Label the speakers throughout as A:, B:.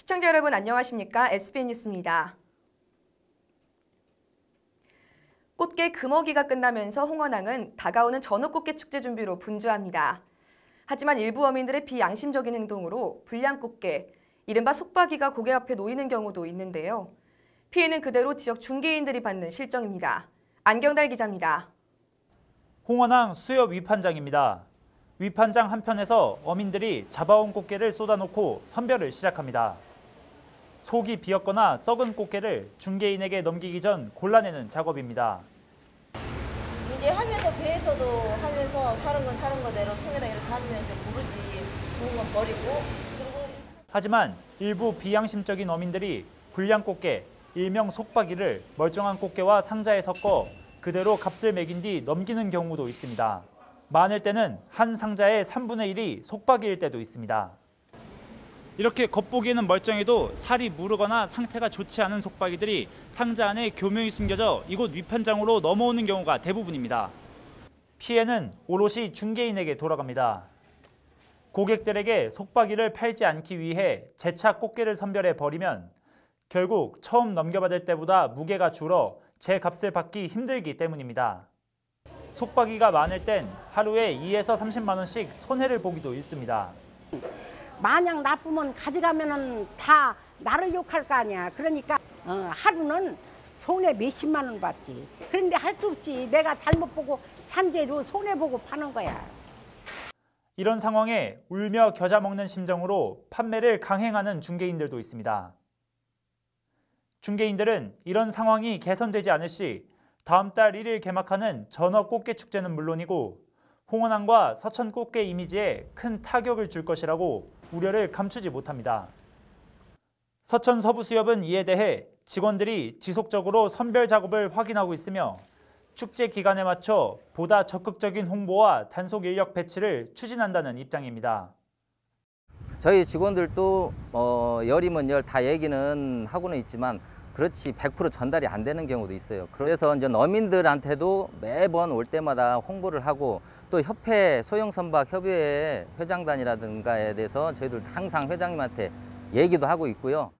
A: 시청자 여러분 안녕하십니까? SBN 뉴스입니다. 꽃게 금어기가 끝나면서 홍원항은 다가오는 전어꽃게 축제 준비로 분주합니다. 하지만 일부 어민들의 비양심적인 행동으로 불량꽃게, 이른바 속박이가 고개 앞에 놓이는 경우도 있는데요. 피해는 그대로 지역 중개인들이 받는 실정입니다. 안경달 기자입니다.
B: 홍원항 수협 위판장입니다. 위판장 한편에서 어민들이 잡아온 꽃게를 쏟아놓고 선별을 시작합니다. 속이 비었거나 썩은 꽃게를 중개인에게 넘기기 전 골라내는 작업입니다.
C: 이제 하면서 배에서도 하면서 사는 건 사는 거대로 통에다 이렇게 하면서 고르지, 구운 건 버리고. 그리고
B: 하지만 일부 비양심적인 어민들이 불량 꽃게, 일명 속박이를 멀쩡한 꽃게와 상자에 섞어 그대로 값을 매긴 뒤 넘기는 경우도 있습니다. 많을 때는 한 상자의 3분의 1이 속박이일 때도 있습니다. 이렇게 겉보기에는 멀쩡해도 살이 무르거나 상태가 좋지 않은 속박이들이 상자 안에 교묘히 숨겨져 이곳 위판장으로 넘어오는 경우가 대부분입니다. 피해는 오롯이 중개인에게 돌아갑니다. 고객들에게 속박이를 팔지 않기 위해 재차 꽃게를 선별해 버리면 결국 처음 넘겨받을 때보다 무게가 줄어 제 값을 받기 힘들기 때문입니다. 속박이가 많을 땐 하루에 2에서 30만 원씩 손해를 보기도 있습니다.
D: 만약 나쁘면 가져가면은 다 나를 욕할 거 아니야. 그러니까 하루는 손해 몇십만 원 받지. 그런데 할 수 없지. 내가 잘못 보고 산재로 손해 보고 파는 거야.
B: 이런 상황에 울며 겨자 먹는 심정으로 판매를 강행하는 중개인들도 있습니다. 중개인들은 이런 상황이 개선되지 않을 시 다음 달 1일 개막하는 전어꽃게 축제는 물론이고 홍원항과 서천 꽃게 이미지에 큰 타격을 줄 것이라고 우려를 감추지 못합니다. 서천 서부수협은 이에 대해 직원들이 지속적으로 선별 작업을 확인하고 있으며 축제 기간에 맞춰 보다 적극적인 홍보와 단속 인력 배치를 추진한다는 입장입니다.
E: 저희 직원들도 열이면 열 다 얘기는 하고는 있지만 그렇지 100% 전달이 안 되는 경우도 있어요. 그래서 이제 어민들한테도 매번 올 때마다 홍보를 하고 또 협회 소형선박협의회 회장단이라든가에 대해서 저희들 항상 회장님한테 얘기도 하고 있고요.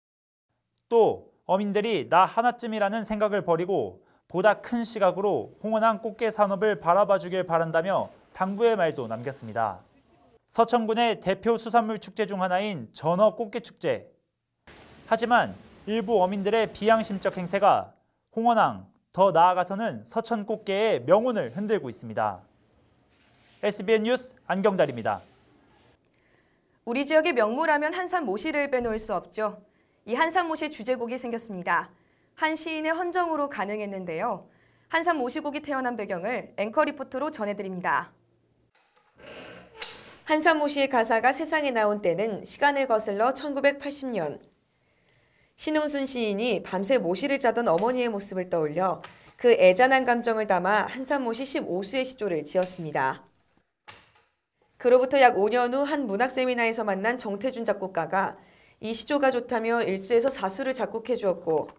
B: 또 어민들이 나 하나쯤이라는 생각을 버리고 보다 큰 시각으로 홍원항 꽃게 산업을 바라봐 주길 바란다며 당부의 말도 남겼습니다. 서천군의 대표 수산물 축제 중 하나인 전어 꽃게 축제. 하지만 일부 어민들의 비양심적 행태가 홍원항, 더 나아가서는 서천 꽃게의 명운을 흔들고 있습니다. SBN 뉴스 안경달입니다.
A: 우리 지역의 명물하면 한산 모시를 빼놓을 수 없죠. 이 한산 모시 주제곡이 생겼습니다. 한 시인의 헌정으로 가능했는데요. 한산 모시곡이 태어난 배경을 앵커 리포트로 전해드립니다. 한산 모시의 가사가 세상에 나온 때는 시간을 거슬러 1980년. 신웅순 시인이 밤새 모시를 짜던 어머니의 모습을 떠올려 그 애잔한 감정을 담아 한산 모시 15수의 시조를 지었습니다. 그로부터 약 5년 후 한 문학 세미나에서 만난 정태준 작곡가가 이 시조가 좋다며 1수에서 4수를 작곡해 주었고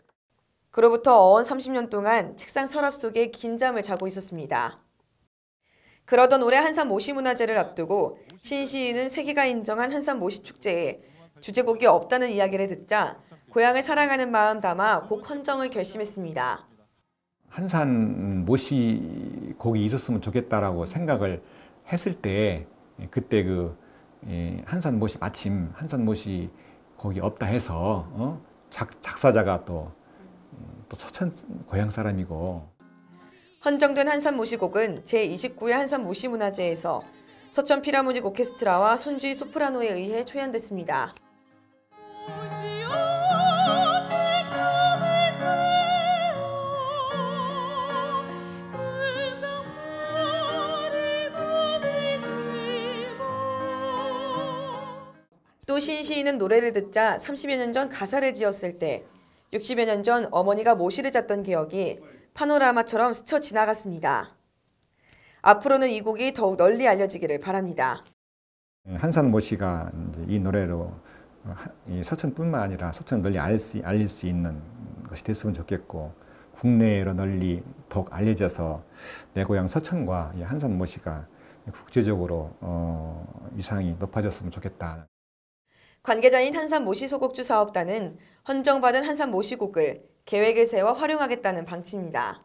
A: 그로부터 어언 30년 동안 책상 서랍 속에 긴 잠을 자고 있었습니다. 그러던 올해 한산 모시 문화제를 앞두고 신 시인은 세계가 인정한 한산 모시 축제에 주제곡이 없다는 이야기를 듣자 고향을 사랑하는 마음 담아 곡 헌정을 결심했습니다.
F: 한산 모시 곡이 있었으면 좋겠다라고 생각을 했을 때 그때 한산 모시 마침 한산 모시 곡이 없다 해서 작사자가 또 서천 고향 사람이고
A: 헌정된 한산 모시곡은 제29회 한산 모시 문화제에서 서천 필하모닉 오케스트라와 손주희 소프라노에 의해 초연됐습니다. 또 신 시인은 노래를 듣자 30여 년 전 가사를 지었을 때 60여 년 전 어머니가 모시를 짰던 기억이 파노라마처럼 스쳐 지나갔습니다. 앞으로는 이 곡이 더욱 널리 알려지기를 바랍니다.
F: 한산 모시가 이 노래로 서천뿐만 아니라 서천 널리 알릴 수 있는 것이 됐으면 좋겠고 국내로 널리 더욱 알려져서 내 고향 서천과 한산 모시가 국제적으로 위상이 높아졌으면 좋겠다.
A: 관계자인 한산모시소곡주 사업단은 헌정받은 한산모시곡을 계획을 세워 활용하겠다는 방침입니다.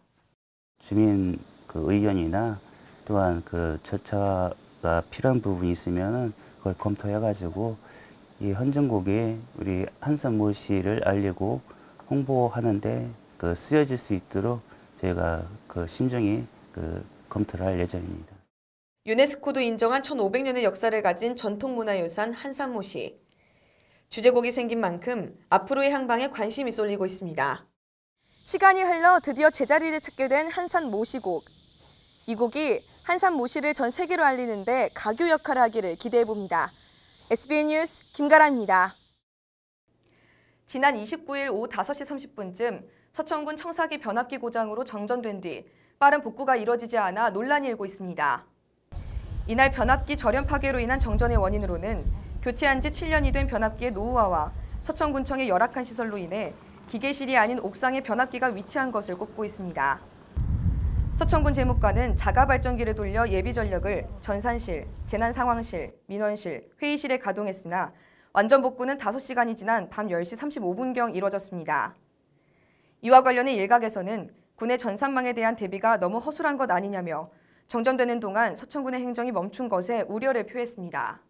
G: 주민 의견이나 또한 절차가 필요한 부분이 있으면 그걸 검토해가지고 이 헌정곡에 우리 한산모시를 알리고 홍보하는데 쓰여질 수 있도록 저희가 심정히 검토를 할 예정입니다.
A: 유네스코도 인정한 1500년의 역사를 가진 전통문화유산 한산모시. 주제곡이 생긴 만큼 앞으로의 향방에 관심이 쏠리고 있습니다. 시간이 흘러 드디어 제자리를 찾게 된 한산모시곡. 이 곡이 한산모시를 전 세계로 알리는데 가교 역할을 하기를 기대해봅니다. SBN 뉴스 김가라입니다. 지난 29일 오후 5시 30분쯤 서천군 청사기 변압기 고장으로 정전된 뒤 빠른 복구가 이뤄지지 않아 논란이 일고 있습니다. 이날 변압기 절연 파괴로 인한 정전의 원인으로는 교체한 지 7년이 된 변압기의 노후화와 서천군청의 열악한 시설로 인해 기계실이 아닌 옥상에 변압기가 위치한 것을 꼽고 있습니다. 서천군 재무과는 자가발전기를 돌려 예비전력을 전산실, 재난상황실, 민원실, 회의실에 가동했으나 완전 복구는 5시간이 지난 밤 10시 35분경 이뤄졌습니다. 이와 관련해 일각에서는 군의 전산망에 대한 대비가 너무 허술한 것 아니냐며 정전되는 동안 서천군의 행정이 멈춘 것에 우려를 표했습니다.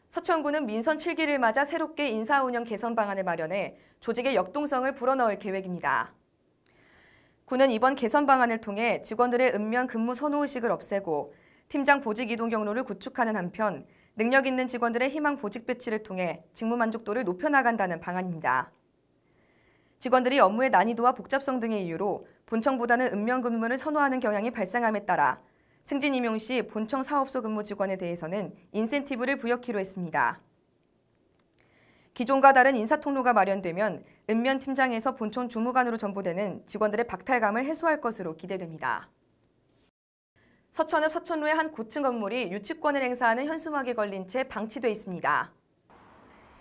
A: 서천군은 민선 7기를 맞아 새롭게 인사운영 개선 방안을 마련해 조직의 역동성을 불어넣을 계획입니다. 군은 이번 개선 방안을 통해 직원들의 읍면 근무 선호의식을 없애고 팀장 보직 이동 경로를 구축하는 한편 능력 있는 직원들의 희망 보직 배치를 통해 직무 만족도를 높여나간다는 방안입니다. 직원들이 업무의 난이도와 복잡성 등의 이유로 본청보다는 읍면 근무를 선호하는 경향이 발생함에 따라 승진 임용 시 본청 사업소 근무 직원에 대해서는 인센티브를 부여키로 했습니다. 기존과 다른 인사통로가 마련되면 읍면 팀장에서 본청 주무관으로 전보되는 직원들의 박탈감을 해소할 것으로 기대됩니다. 서천읍 서천로의 한 고층 건물이 유치권을 행사하는 현수막에 걸린 채 방치돼 있습니다.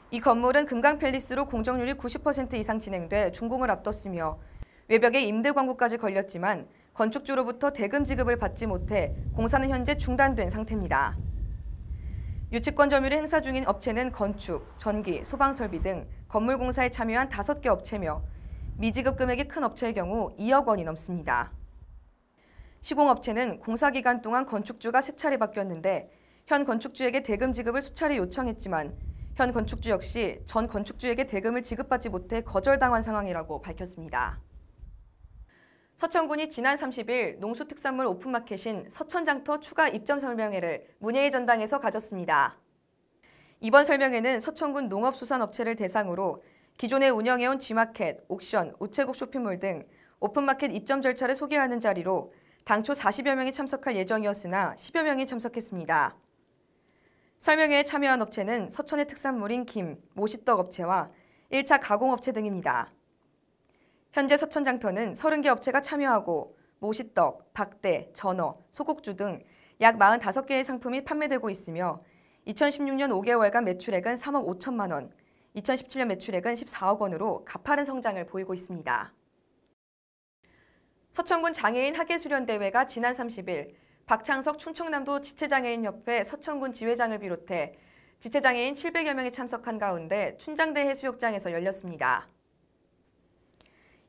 A: 이 건물은 금강팰리스로 공정률이 90% 이상 진행돼 준공을 앞뒀으며 외벽에 임대 광고까지 걸렸지만 건축주로부터 대금 지급을 받지 못해 공사는 현재 중단된 상태입니다. 유치권 점유를 행사 중인 업체는 건축, 전기, 소방설비 등 건물 공사에 참여한 5개 업체며 미지급 금액이 큰 업체의 경우 2억 원이 넘습니다. 시공업체는 공사 기간 동안 건축주가 3차례 바뀌었는데 현 건축주에게 대금 지급을 수차례 요청했지만 현 건축주 역시 전 건축주에게 대금을 지급받지 못해 거절당한 상황이라고 밝혔습니다. 서천군이 지난 30일 농수특산물 오픈마켓인 서천장터 추가 입점 설명회를 문예의 전당에서 가졌습니다. 이번 설명회는 서천군 농업수산업체를 대상으로 기존에 운영해온 G마켓, 옥션, 우체국 쇼핑몰 등 오픈마켓 입점 절차를 소개하는 자리로 당초 40여 명이 참석할 예정이었으나 10여 명이 참석했습니다. 설명회에 참여한 업체는 서천의 특산물인 김, 모시떡 업체와 1차 가공업체 등입니다. 현재 서천장터는 30개 업체가 참여하고 모시떡, 박대, 전어, 소곡주 등 약 45개의 상품이 판매되고 있으며 2016년 5개월간 매출액은 3억 5천만 원, 2017년 매출액은 14억 원으로 가파른 성장을 보이고 있습니다. 서천군 장애인 학예수련대회가 지난 30일 박창석 충청남도 지체장애인협회 서천군 지회장을 비롯해 지체장애인 700여 명이 참석한 가운데 춘장대 해수욕장에서 열렸습니다.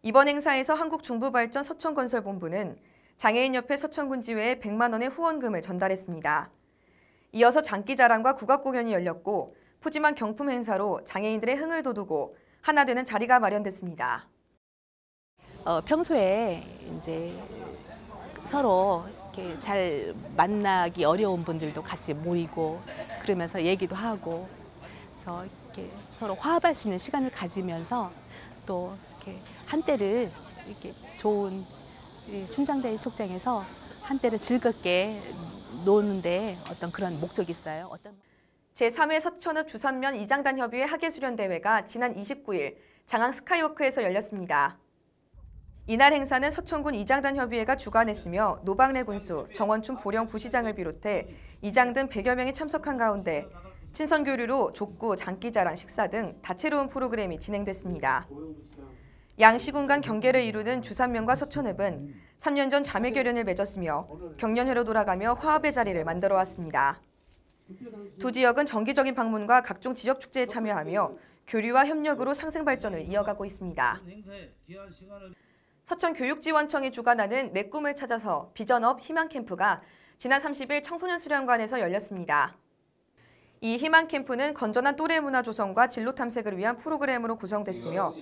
A: 이번 행사에서 한국중부발전 서천건설본부는 장애인협회 서천군 지회에 100만 원의 후원금을 전달했습니다. 이어서 장기자랑과 국악공연이 열렸고 푸짐한 경품 행사로 장애인들의 흥을 돋우고 하나 되는 자리가 마련됐습니다.
H: 평소에 이제 서로 이렇게 잘 만나기 어려운 분들도 같이 모이고 그러면서 얘기도 하고 그래서 이렇게 서로 화합할 수 있는 시간을 가지면서 또 이렇게 한때를 이렇게 좋은 춘장대 속장에서 한때를 즐겁게 노는데 어떤 그런 목적이 있어요.
A: 제3회 서천읍 주산면 이장단협의회 학예수련대회가 지난 29일 장항 스카이워크에서 열렸습니다. 이날 행사는 서천군 이장단협의회가 주관했으며 노방래 군수, 정원춘 보령 부시장을 비롯해 이장 등 100여 명이 참석한 가운데 친선교류로 족구, 장기자랑, 식사 등 다채로운 프로그램이 진행됐습니다. 양시군 간 경계를 이루는 주산면과 서천읍은 3년 전 자매결연을 맺었으며 경련회로 돌아가며 화합의 자리를 만들어 왔습니다. 두 지역은 정기적인 방문과 각종 지역 축제에 참여하며 교류와 협력으로 상생 발전을 이어가고 있습니다. 서천교육지원청이 주관하는 내 꿈을 찾아서 비전업 희망캠프가 지난 30일 청소년수련관에서 열렸습니다. 이 희망캠프는 건전한 또래 문화 조성과 진로 탐색을 위한 프로그램으로 구성됐으며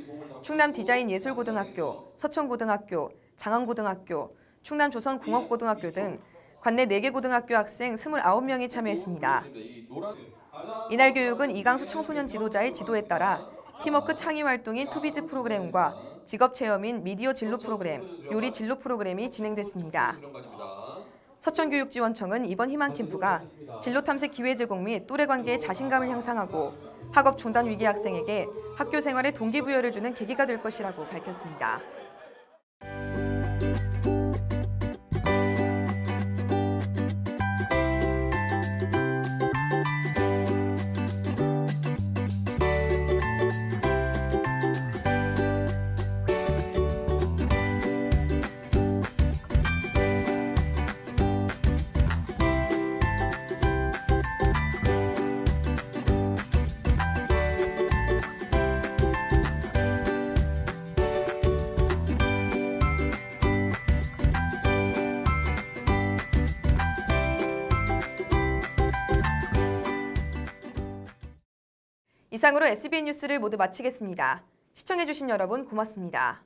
A: 충남디자인예술고등학교, 서천고등학교, 장안고등학교, 충남조선공업고등학교 등 관내 4개 고등학교 학생 29명이 참여했습니다. 이날 교육은 이강수 청소년 지도자의 지도에 따라 팀워크 창의 활동인 투비즈 프로그램과 직업 체험인 미디어 진로 프로그램, 요리 진로 프로그램이 진행됐습니다. 서천교육지원청은 이번 희망캠프가 진로 탐색 기회 제공 및 또래 관계의 자신감을 향상하고 학업 중단 위기 학생에게 학교 생활에 동기부여를 주는 계기가 될 것이라고 밝혔습니다. 이상으로 SBN 뉴스를 모두 마치겠습니다. 시청해주신 여러분 고맙습니다.